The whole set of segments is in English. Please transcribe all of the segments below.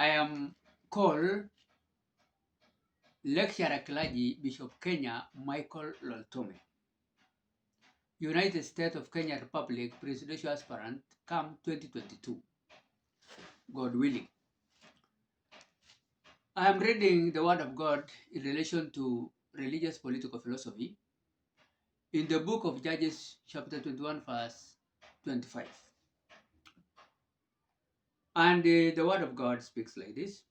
I am called Lecturer Clergy Bishop Kenya Michael Loltome, United States of Kenya Republic Presidential Aspirant, come 2022, God willing. I am reading the Word of God in relation to religious political philosophy in the book of Judges, chapter 21, verse 25. And the Word of God speaks like this.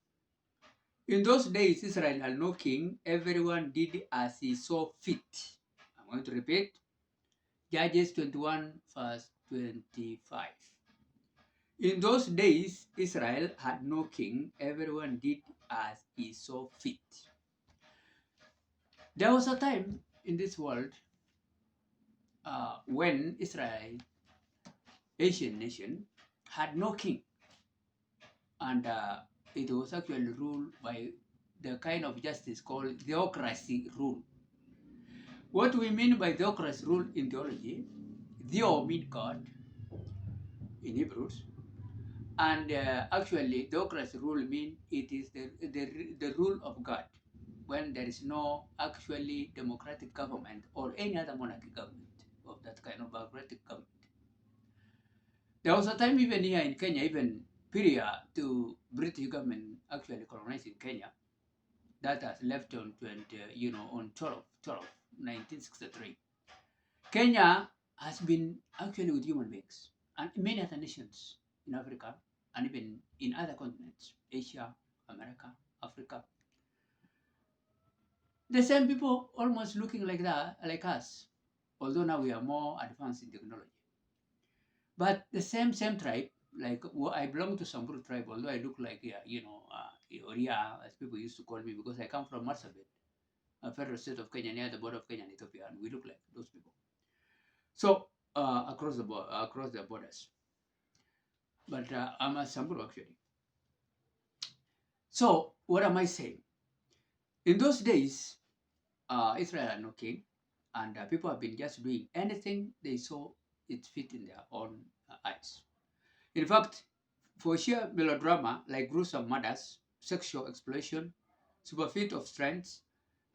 In those days, Israel had no king. Everyone did as he saw fit. I'm going to repeat. Judges 21, verse 25. In those days, Israel had no king. Everyone did as he saw fit. There was a time in this world when Israel, Asian nation, had no king. And it was actually ruled by the kind of justice called theocracy rule. What we mean by theocracy rule in theology, theo means God in Hebrews, and actually theocracy rule means it is the rule of God when there is no actually democratic government or any other monarchy government of that kind of democratic government. There was a time even here in Kenya, even prior to British government actually colonizing Kenya, that has left on 1963. Kenya has been actually with human beings and many other nations in Africa and even in other continents, Asia, America, Africa. The same people almost looking like that, like us, although now we are more advanced in technology. But the same tribe, like I belong to Samburu tribe, although I look like Oria, as people used to call me, because I come from Marsabit, a federal state of Kenya near the border of Kenya and Ethiopia, and we look like those people. So across the borders, but I'm a Samburu actually. So what am I saying? In those days, Israel had no king, and people have been just doing anything they saw it fit in their own eyes. In fact, for sheer melodrama like gruesome murders, sexual exploitation, superfeit of strength,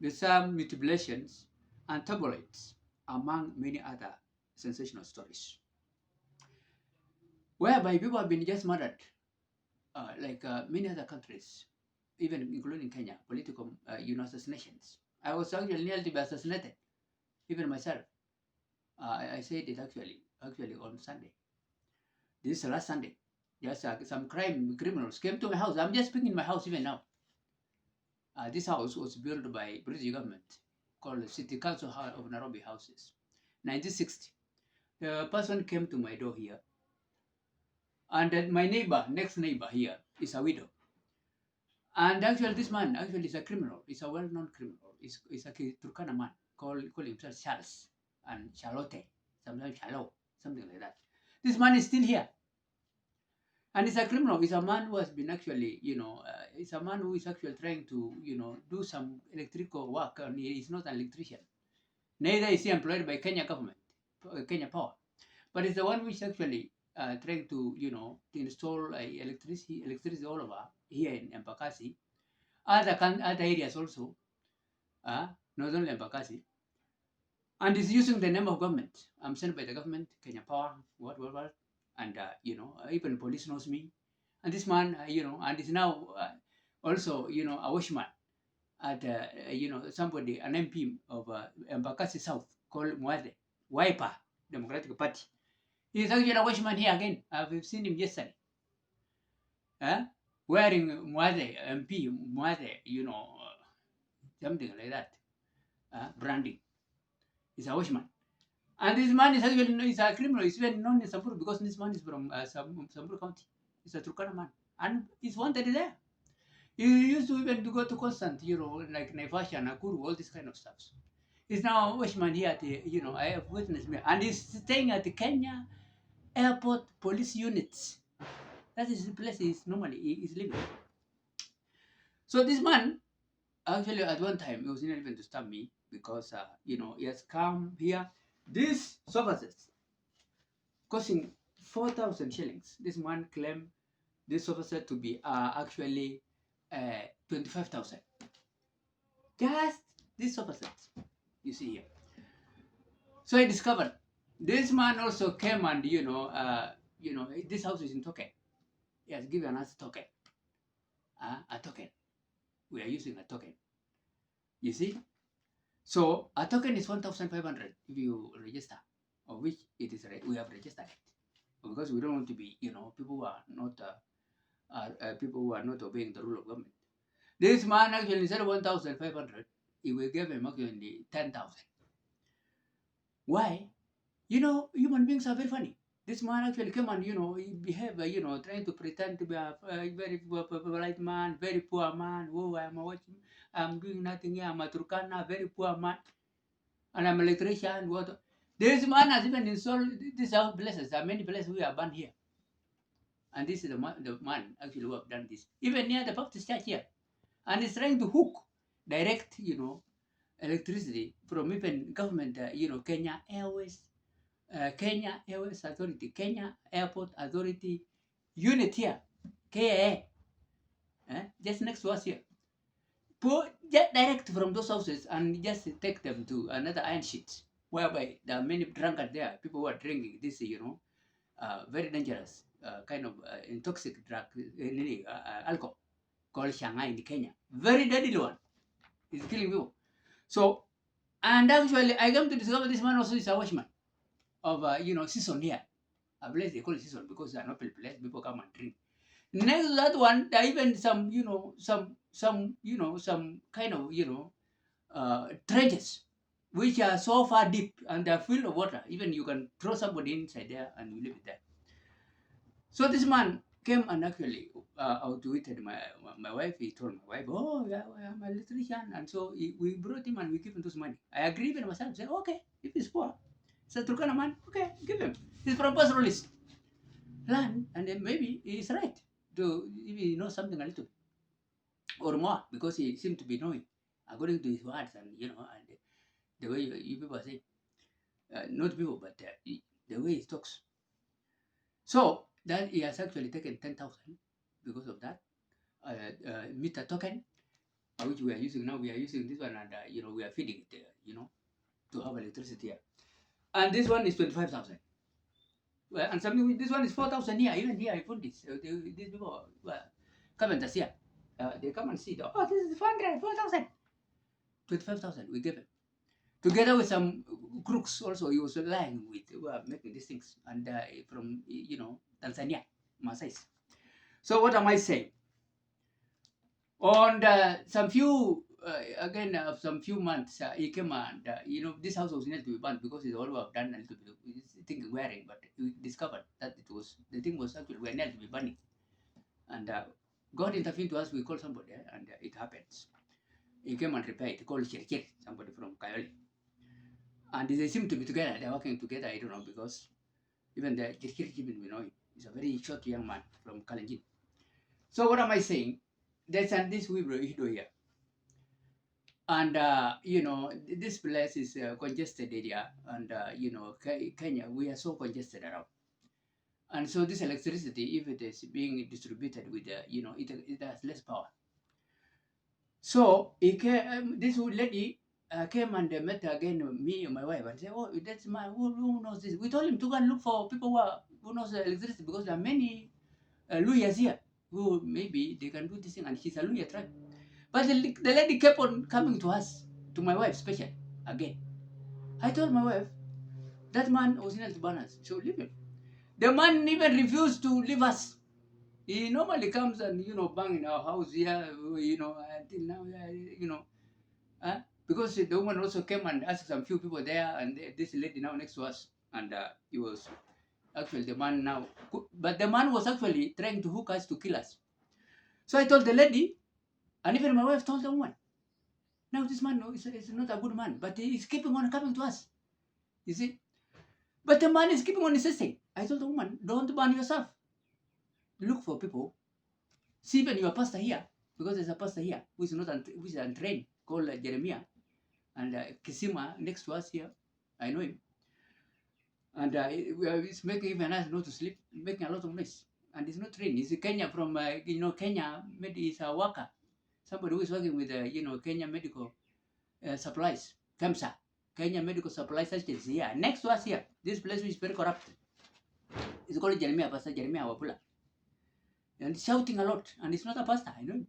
with some mutilations, and tabloids, among many other sensational stories, whereby people have been just murdered, like many other countries, even including Kenya, political, assassinations. I was actually nearly to be assassinated, even myself. I said it actually on Sunday. This is last Sunday. Just some criminals came to my house. I'm just speaking in my house even now. This house was built by British government, called the City Council of Nairobi Houses, 1960. The person came to my door here, and my next neighbor here, is a widow. And actually, this man actually is a criminal. He's a well-known criminal. He's a Turkana man, call himself Charles and Charlotte, sometimes Charlo, something like that. This man is still here. And he's a criminal. He's a man who has been actually, he's a man who is actually trying to, do some electrical work, and he is not an electrician. Neither is he employed by Kenya government, Kenya Power. But he's the one who is actually trying to, to install electricity all over here in Embakasi, other areas also, not only Embakasi. And he's using the name of government. I'm sent by the government, Kenya Power, what, and even police knows me. And this man, and is now also, a watchman at, somebody, an MP of Embakasi South called Mwade, Wiper, Democratic Party. He's actually a watchman here again. I've seen him yesterday. Wearing Mwade, MP, Mwade, something like that. Branding. He's a watchman. And this man is actually a criminal. He's well known in Samburu because this man is from Samburu County. He's a Turkana man. And he's wanted there. He used to even to go to Constant, like Naivasha, Nakuru, all this kind of stuff. He's now a watchman here at the, I have witnessed me. And he's staying at the Kenya Airport Police Units. That is the place he's normally is living. So this man, actually at one time, he was not even to stab me because, he has come here. These sofas costing 4,000 shillings. This man claimed This sofa to be actually 25,000. Just this sofa you see here. So I discovered this man also came and this house is in token. He has given us token, a token. We are using a token. You see, so a token is 1,500 if you register, of which it is we have registered it because we don't want to be people who are not people who are not obeying the rule of government. This man actually instead of 1,500, he will give him actually 10,000. Why? Human beings are very funny. This man actually came and, he behaved, trying to pretend to be a very polite man, very poor man. Oh, I'm doing nothing here. I'm a Turkana, very poor man. And I'm an electrician. What? This man has even installed these places. There are many places we are banned here. And this is the man actually who have done this. Even near the Baptist church here. And he's trying to hook direct, electricity from even government, Kenya Airways, Kenya Airways Authority, Kenya Airport Authority, unit here, KAA, just next to us here. Just direct from those houses and just take them to another iron sheet, whereby there are many drunkards there, people who are drinking this, very dangerous kind of intoxicating drug, alcohol, called Shanghai in Kenya. Very deadly one. It's killing people. So, and actually, I came to discover this man also is a watchman of, season here. A place they call it season because they are not place. People come and drink. Next to that one, there are even some, some kind of, trenches which are so far deep and they are filled of water. Even you can throw somebody inside there and you leave it there. So this man came and actually outwitted my wife. He told my wife, "Oh, yeah, I'm a electrician," and so we brought him and we give him this money. I agree with myself. Say, okay, if he's poor, it's a Turkana man. Okay, give him. He's from pastoralist land, and then maybe he's right to if he knows something a little or more because he seemed to be knowing according to his words and and the way you people say, not people, but the way he talks. So that he has actually taken 10,000 because of that meter token, which we are using now. We are using this one, and we are feeding it, to have electricity here. And this one is 25,000. Well, and something this one is 4,000 here. Even here, I put this. These people come and see. They come and see. Oh, this is 400, 4,000, 25,000. We give him together with some crooks. Also, he was lying with who are making these things, and from Tanzania, Masais. So what am I saying? On some few again some few months he came and this house was needed to be burned because it's all we have done a little bit of thing wearing, but we discovered that it was the thing was actually we needed to be burning, and God intervened to us. We called somebody and it happens. He came and repaired. He called Chirchir, somebody from Kayoli, and they seem to be together. They're working together. I don't know because even the Chirchir even we know him. He's a very short young man from Kalenjin. So what am I saying? There's this Hebrew here. And this place is a congested area, and Kenya, we are so congested around, and so this electricity, if it is being distributed with it has less power. So this old lady came and met again me and my wife and said, "Oh, that's my who knows this." We told him to go and look for people who knows electricity because there are many lawyers here who maybe they can do this thing, and she's a lawyer tribe. But the lady kept on coming to us, to my wife especially, again. I told my wife, that man was not to burn us, so leave him. The man even refused to leave us. He normally comes and, bang in our house here, until now, because the woman also came and asked some few people there, and this lady now next to us, and he was actually the man now. But the man was actually trying to hook us to kill us. So I told the lady, and even my wife told the woman, now this man is not a good man, but he is keeping on coming to us. You see? But the man is keeping on insisting. I told the woman, don't burn yourself. Look for people. See even your pastor here, because there's a pastor here who is not which is untrained, called Jeremiah, and Kisima next to us here. I know him. And he's making even us not to sleep, making a lot of noise. and he's not trained. He's a Kenya from, Kenya, maybe he's a worker. Somebody who is working with, Kenya Medical Supplies, KEMSA, Kenya Medical Supplies Agency here, next to us here. This place is very corrupt. It's called Jeremiah, Pastor Jeremiah Wapula. And he's shouting a lot, and he's not a pastor, I know.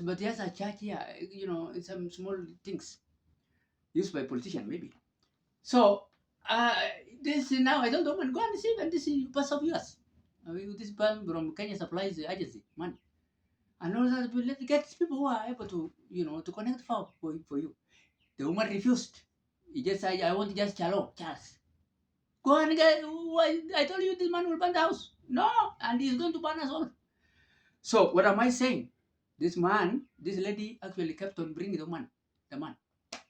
But he has a church here, some small things used by politicians, maybe. So, this now, I don't know, man, go and see, and this is pastor of yours. This man from Kenya Supplies Agency, money. And all that, let's get people who are able to, to connect for you. The woman refused. He just said, I want just Charles. Go and get, I told you this man will burn the house. No, and he's going to burn us all. So what am I saying? This lady actually kept on bringing the man,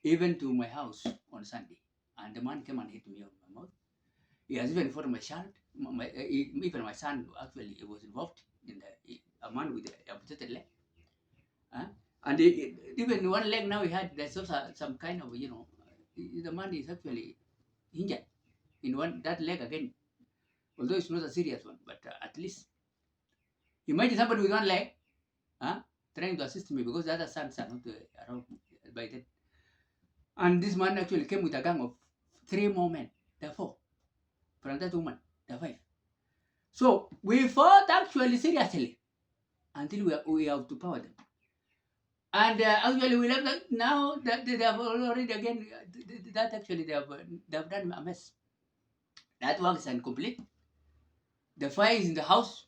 even to my house on Sunday. And the man came and hit me on my mouth. He has even fought my child. Even my son actually was involved in a man with a amputated leg. And even one leg now he had, there's also some kind of, the man is actually injured in that leg again. Although it's not a serious one, but at least. Imagine somebody with one leg trying to assist me because the other sons are not around by then. And this man actually came with a gang of 3 more men, therefore, from that woman, the 5. So we fought actually seriously until we have to power them. And actually we left that now that they have already again, that actually they have done a mess. That work is incomplete. The fire is in the house.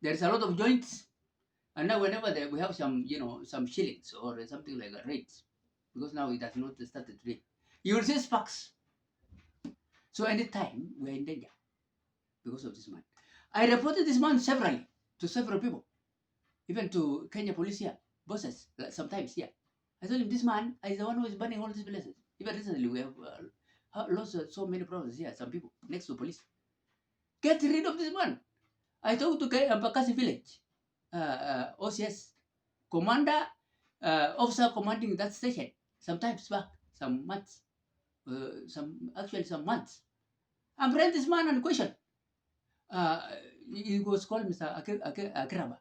There's a lot of joints. And now whenever we have some, some shillings or something like a rates, because now it has not started today, you will see sparks. So anytime we are in danger because of this man. I reported this man severally to several people, even to Kenya police here, bosses, sometimes here. I told him this man is the one who is burning all these places. Even recently we have lost so many problems here, some people next to police. Get rid of this man. I talked to Mpakasi village, OCS, commander, officer commanding that station, sometimes back, some months. Some months. I'm bringing this man on question. He was called Mr. Akraba.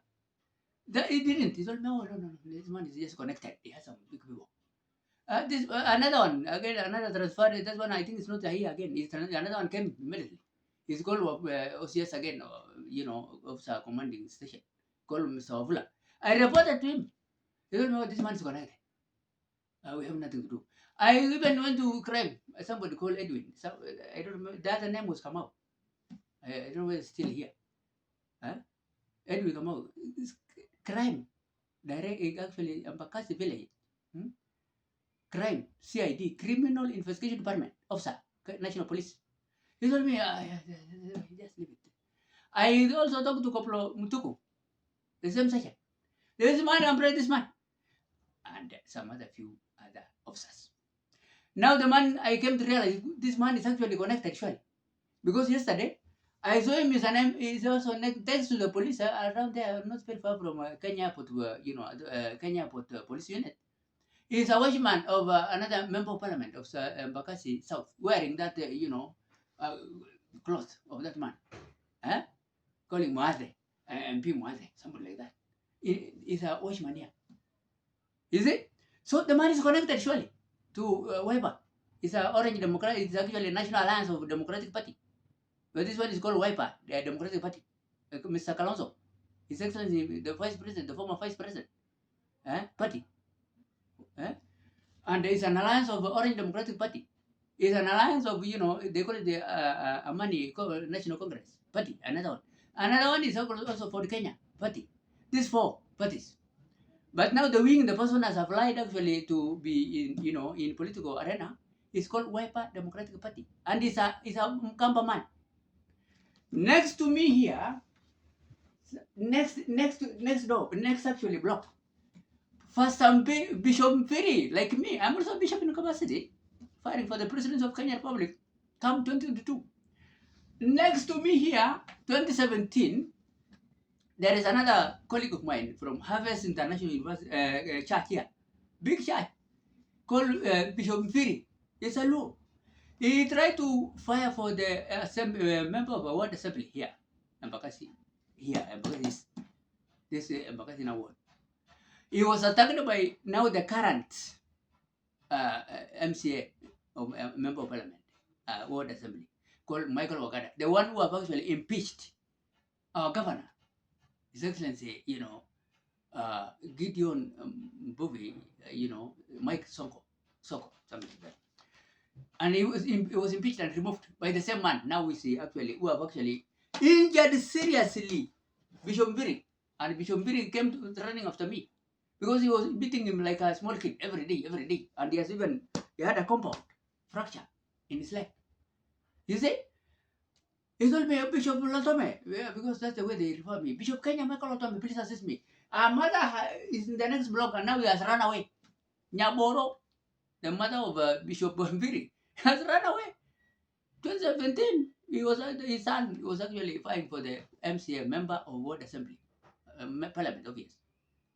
He didn't. He told me, no. This man is just connected. He has some big people. This another one again, another transfer. That one I think is not here again. Another one came immediately. He's called OCS again, officer commanding station. Called Mr. Ovula. I reported to him. He told me, this man is connected. We have nothing to do. I even went to crime. Somebody called Edwin. I don't remember. The other name was come out. I don't know whether it's still here. Edwin come out. It's crime. Direct, actually, Mpakasi village. Crime. CID. Criminal Investigation Department. Officer. National Police. He told me, just leave it. I also talked to Koplo Mutuku. The same session. This man, I'm this man. And some other few other officers. Now the man, I came to realize this man is actually connected, surely. Because yesterday, I saw him, his name is also thanks to the police around there, not very far from Kenya Airport, Kenya Airport Police Unit. He's a watchman of another member of parliament of Bakassi South, wearing that, cloth of that man. Calling Muadhe, MP Muadhe, something like that. He's a watchman here. Is it? So the man is connected, surely, to Wiper. It's an Orange Democrat. It's actually a National Alliance of Democratic Party. But this one is called Wiper, the Democratic Party. Mr. Kalonzo, His Excellency, the Vice President, the former Vice President, party. And it's an alliance of Orange Democratic Party. It's an alliance of, they call it the Amani National Congress Party, another one. Another one is also for the Kenya Party. These 4 parties. But now the person has applied actually to be in political arena is called Wiper Democratic Party. And it's a Mkamba man. Next to me here, next actually block. First Bishop Mpiri, like me, I'm also bishop in capacity, fighting for the presidency of Kenya Republic, come 2022. Next to me here, 2017, there is another colleague of mine from Harvest International University church here, big church, called Bishop Mpiri. It's a law. He tried to fire for the member of a ward assembly here, Embakasi. Here, Embakasi is this Embakasi now ward. He was attacked by now the current MCA, or member of parliament, ward assembly, called Michael Wakada, the one who have actually impeached our governor, His Excellency, Gideon Buvi, Mike Soko, something like that. And he was impeached and removed by the same man. Now we see actually who have actually injured seriously Bishop Mbiri. And Bishop Mbiri came to running after me because he was beating him like a small kid every day. And he had a compound fracture in his leg. You see? He told me, Bishop Lotome, yeah, because that's the way they refer me. Bishop Kenya Michael Lotome, please assist me. Our mother is in the next block and now he has run away. Nyaboro, the mother of Bishop Mbiri, has run away. 2017, his son was actually fighting for the MCA, member of Ward Assembly, Parliament, obvious,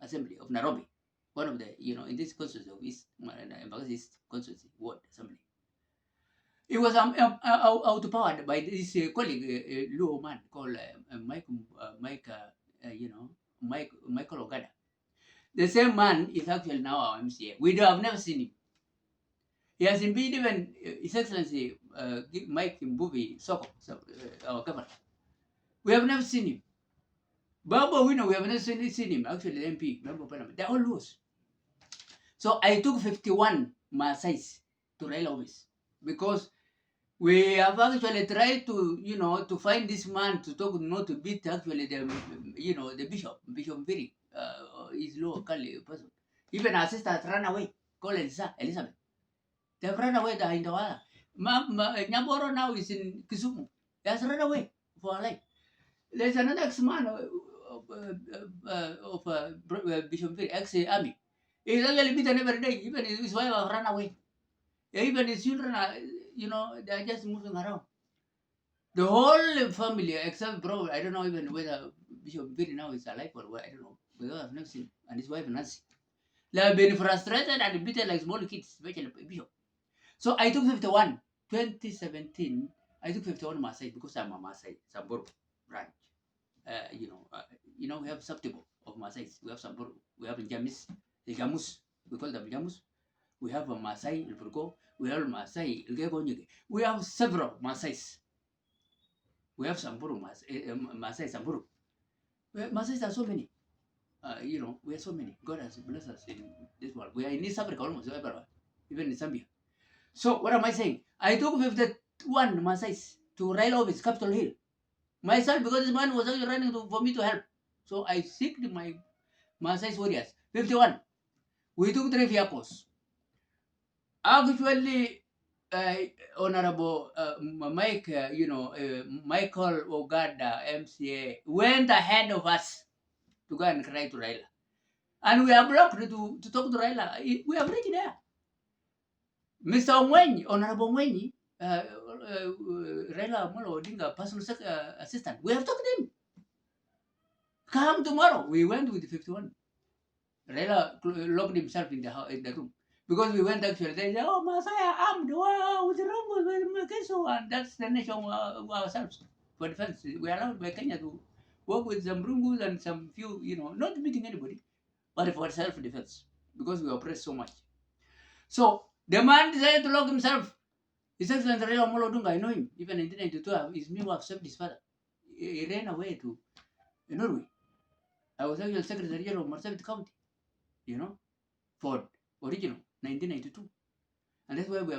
Assembly of Nairobi, one of the, in this constituency of East constituency, Ward Assembly. He was outpowered by this colleague, Luo man called Michael Ogada. The same man is actually now our MCA. We have never seen him. He has been even His Excellency Mike Mbuvi Soko, our governor. We have never seen him. Baba Wino, we have never seen him. Actually, the MP, member of parliament, they're all loose. So I took 51 Maasais to Raila office because we have actually tried to find this man to talk, not to beat actually the bishop Mbiri, his local person. Even our sister has run away, called Elizabeth. They have run away in the water. Nyamboro now is in Kisumu. He has run away for her life. There's another ex-man of Bishop Mbiri, ex-army. He's actually beaten every day. Even his wife has run away. Even his children are, they are just moving around. The whole family, except bro, I don't know even whether Bishop Mbiri now is alive or what, I don't know. Because I've never seen, and his wife Nancy. They have been frustrated and beaten like small kids, especially Bishop. So I took 51. 2017, I took 51 Maasai because I'm a Maasai, Samburu branch. We have subtitle of Maasai. We have Samburu. We have Jamis, the Jamus. We call them Jamus. We have a Maasai, Ilburgo. We have Maasai, Ilgegonyege. We have several Maasais. We have Samburu, Maasai, Samburu. Maasais are so many. We are so many. God has blessed us in this world. We are in East Africa almost everywhere, even in Zambia. So what am I saying? I took 51 Maasais to Raila office, Capitol Hill. Myself, because this man was actually running for me to help. So I seeked my Maasai warriors. 51. We took 3 vehicles. Actually, Honorable Michael Ogada, MCA, went ahead of us to go and cry to Raila. And we are blocked to talk to Raila. We have reached there. Mr. Omwenyi, Honorable Omwenyi, Raila Amolo Odinga, personal assistant, we have talked to him. Come tomorrow. We went with 51. Raila locked himself in the room. Because we went actually, they said, oh, Masaya armed, wow, what's wrong with Keso? And that's the nation ourselves for defense. We are allowed by Kenya to work with some rungus and some few, not beating anybody, but for self-defense because we oppress so much. So the man decided to lock himself. His Excellency Raila Amolo Odinga, I know him. Even in 1992, his me who have served his father. He ran away to Norway. I was actually Secretary General of Marsabit County, for original 1992. And that's why we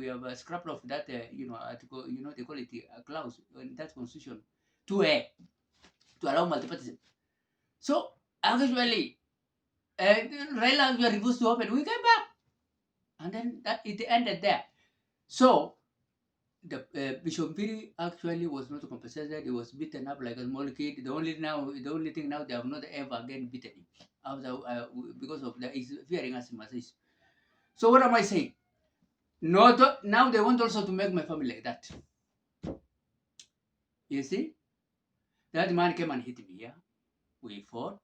have scrapped off that, article, they call it a clause in that constitution 2A to allow multipartism. So actually, Raila actually refused to open. We came back. And then it ended there. So the Bishop Mbiri actually was not compensated. He was beaten up like a small kid. The only thing now they have not ever again beaten him after because of the fearing us in Masai. So what am I saying? Now they want also to make my family like that. You see, that man came and hit me here. We fought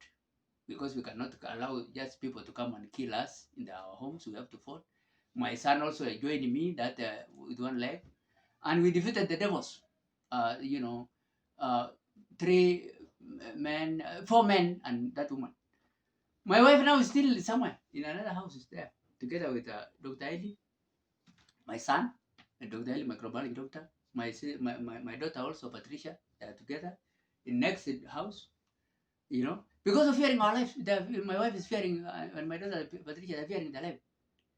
because we cannot allow just people to come and kill us in our homes. We have to fight. My son also joined me with one leg. And we defeated the devils. three men, 4 men, and that woman. My wife now is still somewhere in another house, is there, together with Dr. Eli, my son, and Dr. Eli, microbiology doctor, my daughter also, Patricia, together in next house, because of fearing our life. My wife is fearing, and my daughter, Patricia, they're fearing their life.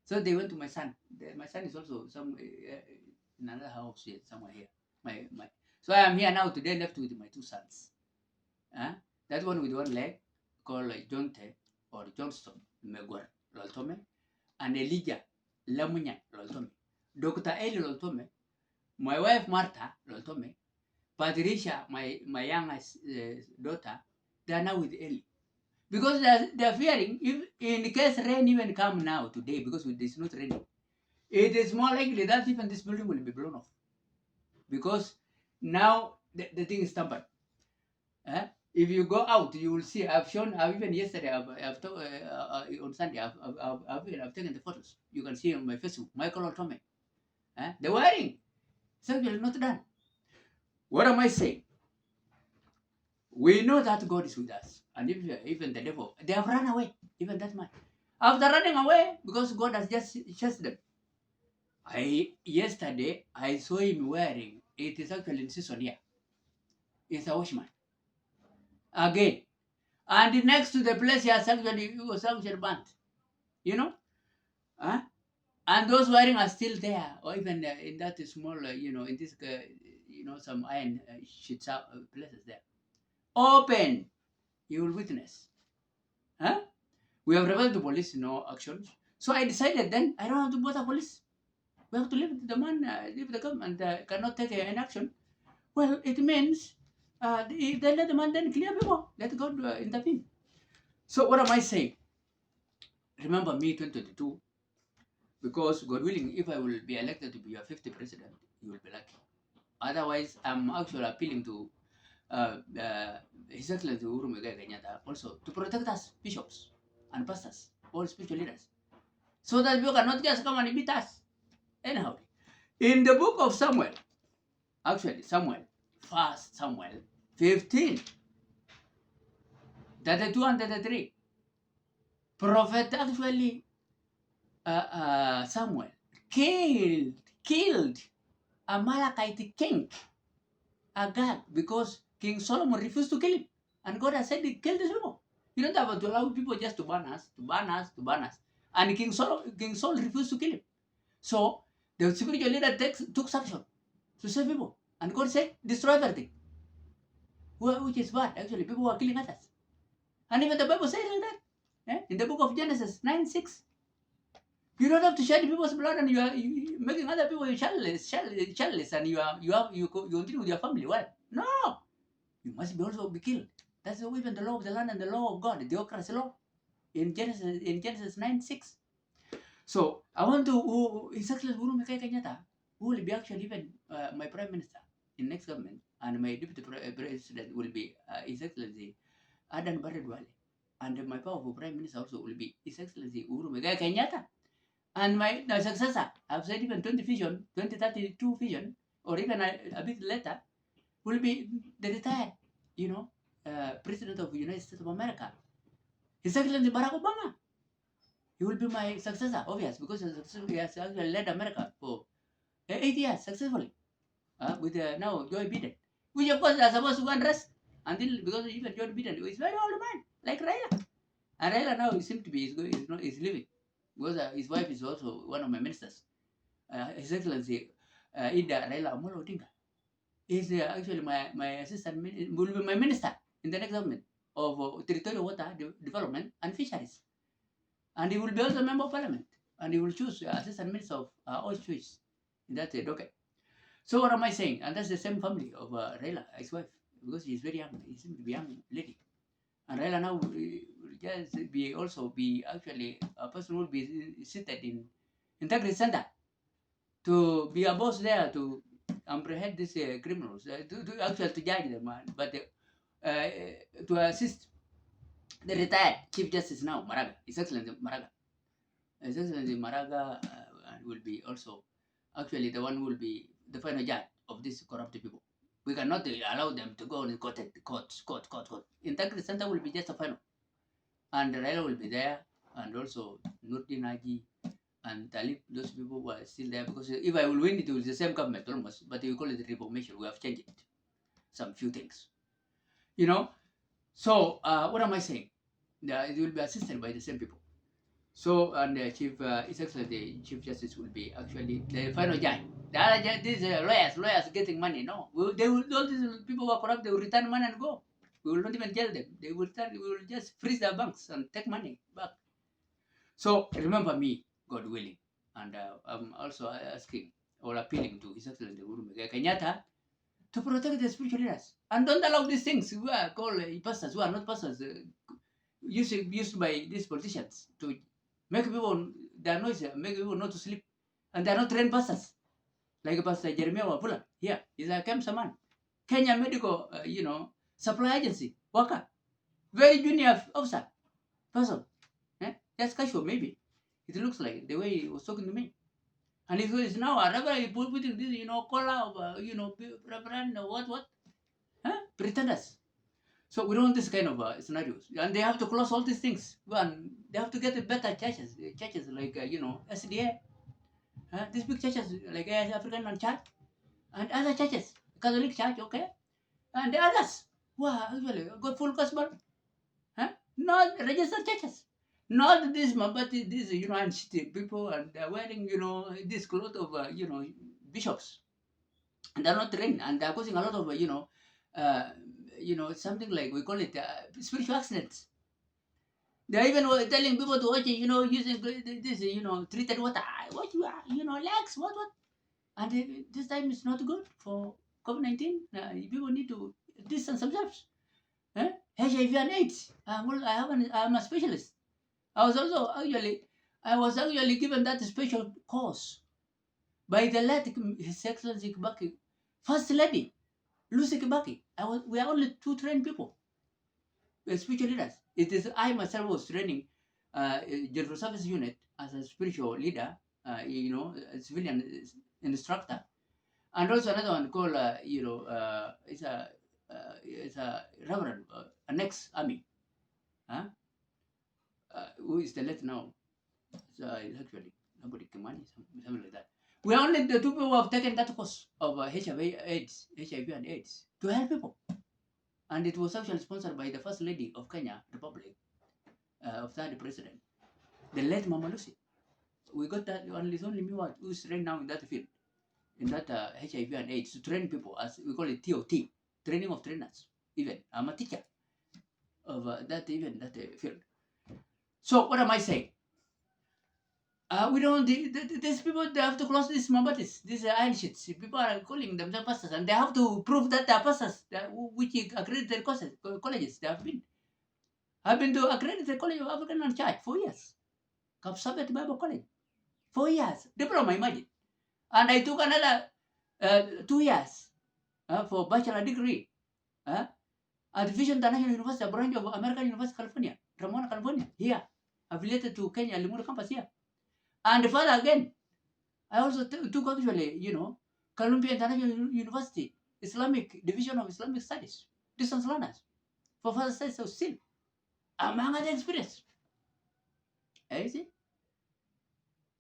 So they went to my son. My son is also in another house here, somewhere here. My. So I am here now today, left with my two sons. Huh? That one with one leg, called Jonte or Johnston Megwer Loltome, and Elijah Lamunya Loltome. Dr. Eli Loltome, my wife Martha Loltome, Patricia, my youngest daughter, they are now with Eli. Because they are fearing, if in case rain even come now today, because it is not raining, it is more likely that even this building will be blown off. Because now the thing is tampered. If you go out, you will see. I've even yesterday, on Sunday, I've taken the photos. You can see on my Facebook, Michael Otome. The wiring is actually not done. What am I saying? We know that God is with us. And even the devil, they have run away, even that man. After running away, because God has just chased them. Yesterday, I saw him wearing, it is actually in season here. It's a washman. Again. And next to the place he was actually burnt. You know? Huh? And those wiring are still there, or even in that small, in this, some iron sheets places there. Open, you will witness. Huh? We have revealed to police no actions. So I decided then I don't have to bother police. We have to leave the man, leave the government, cannot take an action. Well, it means they let the man then clear people. Let God intervene. So what am I saying? Remember me 2022, because God willing, if I will be elected to be your 50th president, you will be lucky. Otherwise, I'm actually appealing to His Excellency Uhuru Muigai Kenyatta also to protect us, bishops and pastors, all spiritual leaders, so that you cannot just come and beat us. Anyhow, in the book of Samuel, actually Samuel, 1 Samuel 15, 32 and 33, prophet actually Samuel killed a Malachite king, Agag, because King Solomon refused to kill him. And God has said, kill these people. You don't have to allow people just to burn us, to burn us, to burn us. And King Saul refused to kill him. So the spiritual leader took action to save people. And God said, destroy everything. Which is bad. Actually, people were killing others. And even the Bible says like that. In the book of Genesis 9:6. You don't have to shed people's blood, and you are making other people childless, and you continue with your family. Well, no, you must also be killed. That's even the law of the land and the law of God, the Theocracy law, in Genesis 9:6. So I want to His Excellency Uhuru Muigai Kenyatta, who will be actually even my Prime Minister in next government, and my Deputy President will be His Excellency Adan Barre Duale, and my powerful Prime Minister also will be His Excellency Uhuru Muigai Kenyatta. And my successor, I've said even 2032 vision, or even a bit later, will be the retired, President of the United States of America, His Excellency Barack Obama. He will be my successor, obvious, because he has actually led America for 8 years successfully, with now Joe Biden, which of course are supposed to go and rest until, because even Joe Biden is very old man, like Raila. And Raila now seems to be is living, because his wife is also one of my ministers. His Excellency Ida Raila Amolo Odinga is actually my assistant, will be my minister in the next government of territorial water development and fisheries. And he will be also a member of parliament. And he will choose assistant minister of all choice in that docket. So what am I saying? And that's the same family of Raila, his wife, because she's very young. He seems to be a young lady. And Raila now will just be actually a person who will be seated in Integrity Center to be a boss there, to apprehend these criminals, to actually to judge them, but to assist the retired Chief Justice now, Maraga, His Excellency Maraga. His Excellency Maraga will be also actually the one who will be the final judge of these corrupt people. We cannot allow them to go and court. In that center will be just a final. And Raila will be there, and also Nurdin Haji and Talib, those people who are still there. Because if I will win, it will be the same government almost, but we call it reformation. We have changed it, some few things. You know? So, what am I saying? It will be assisted by the same people. So, and the His Excellency, the Chief Justice will be actually the final judge. The other judge, these lawyers getting money. No, they will, all these people who are corrupt, they will return money and go. We will not even jail them. They will return, we will just freeze their banks and take money back. So, remember me, God willing. And I'm also asking or appealing to His Excellency Uhuru Muigai Kenyatta to protect the spiritual leaders. And don't allow these things who are called pastors, who are not pastors, used by these politicians to make people their noise, make people not to sleep. And they're not trained pastors. Like Pastor Jeremiah Wafula here. He's a KEMSA man. Kenya Medical, Supply Agency worker. Very junior officer person. Just casual maybe. It looks like the way he was talking to me. And it is now a reverend putting this, collar of, reverend, what? Pretenders. So we don't want this kind of scenarios. And they have to close all these things. And they have to get better churches like, SDA. These big churches like African Church and other churches, Catholic Church, okay? And the others who are actually got full gospel. Not registered churches. Not this Mabati, these, and people, and they're wearing, this cloth of, bishops. And they're not trained, and they're causing a lot of, something like, we call it spiritual accidents. They're even telling people to watch, using this, treated water. What, legs, what? And this time is not good for COVID-19. People need to distance themselves. HIV and AIDS. I'm a specialist. I was actually given that special course by the late His Excellency Kibaki, First Lady Lucy Kibaki. We are only 2 trained people, spiritual leaders. It is I myself was training General Service Unit as a spiritual leader, a civilian instructor, and also another one called, it's a reverend, an ex-army, who is the late now. So it's actually nobody Kimani, something like that. We are only the 2 people who have taken that course of HIV and AIDS to help people. And it was actually sponsored by the First Lady of Kenya Republic, of 3rd President, the late Mama Lucy. We got that, and it's only me who's trained now in that field, in that HIV and AIDS, to train people, as we call it TOT, training of trainers. Even I'm a teacher of that field. So what am I saying? We don't. These people, they have to close these Mambatis, these iron sheets. People are calling themselves pastors, and they have to prove that they are pastors, which accredited colleges they have been. I've been to accredited College of African and Church 4 years. Kapsabet Bible College, 4 years. Diploma, imagine. And I took another 2 years for bachelor degree at Vision International University, a branch of American University, California, Ramona, California, here, affiliated to Kenya Limuru campus here. And further again, I also took actually, Columbia International University, Islamic Division of Islamic Studies, distance learners, for further studies of still, among other experience. You see?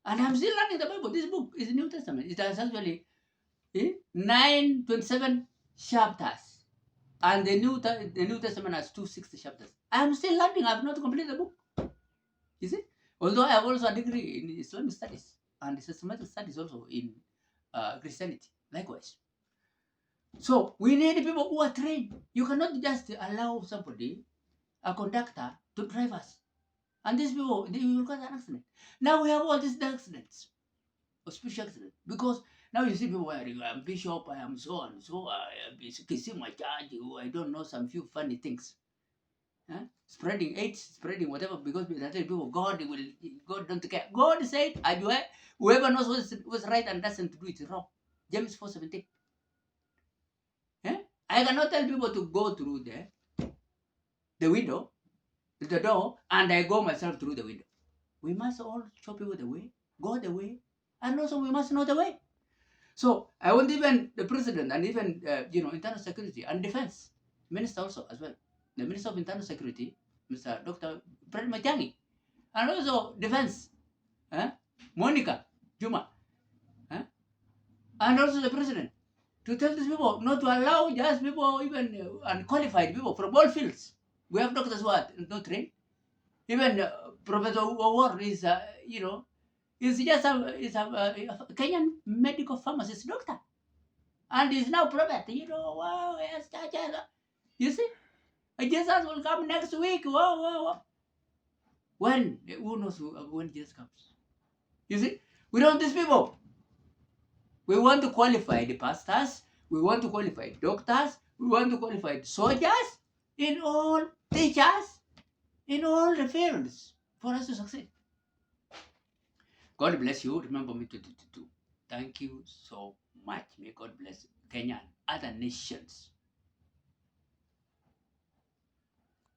And I'm still learning the Bible. This book is the New Testament. It has actually 927 chapters. And the New Testament has 260 chapters. I'm still learning. I have not completed the book. You see? Although I have also a degree in Islamic studies and systematic studies also in Christianity, likewise. So we need people who are trained. You cannot just allow somebody, a conductor, to drive us. And these people, they will cause an accident. Now we have all these accidents, or spiritual accidents, because now you see people wearing, I'm bishop, I am so and so, I am kissing my church, I don't know, some few funny things. Spreading AIDS, spreading whatever, because that people, God don't care. God said, whoever knows what's right and doesn't do it wrong. James 4:17. I cannot tell people to go through the window, the door, and I go myself through the window. We must all show people the way, go the way, and also we must know the way. So I want even the president and even internal security and defense minister also as well. The minister of internal security, Mr. Dr. Fred Majangi, and also defense, eh? Monica Juma, eh? And also the president to tell these people not to allow just people, even unqualified people from all fields. We have doctors who are not trained. Even Professor Award is, is just a Kenyan medical pharmacist doctor. And he's now prophet, wow, yes, you see? Jesus will come next week. Whoa, whoa, whoa. When? Who knows when Jesus comes? You see? We don't these people. We want to qualify the pastors. We want to qualify doctors. We want to qualify soldiers in all teachers in all the fields for us to succeed. God bless you. Remember me to. Thank you so much. May God bless Kenya and other nations.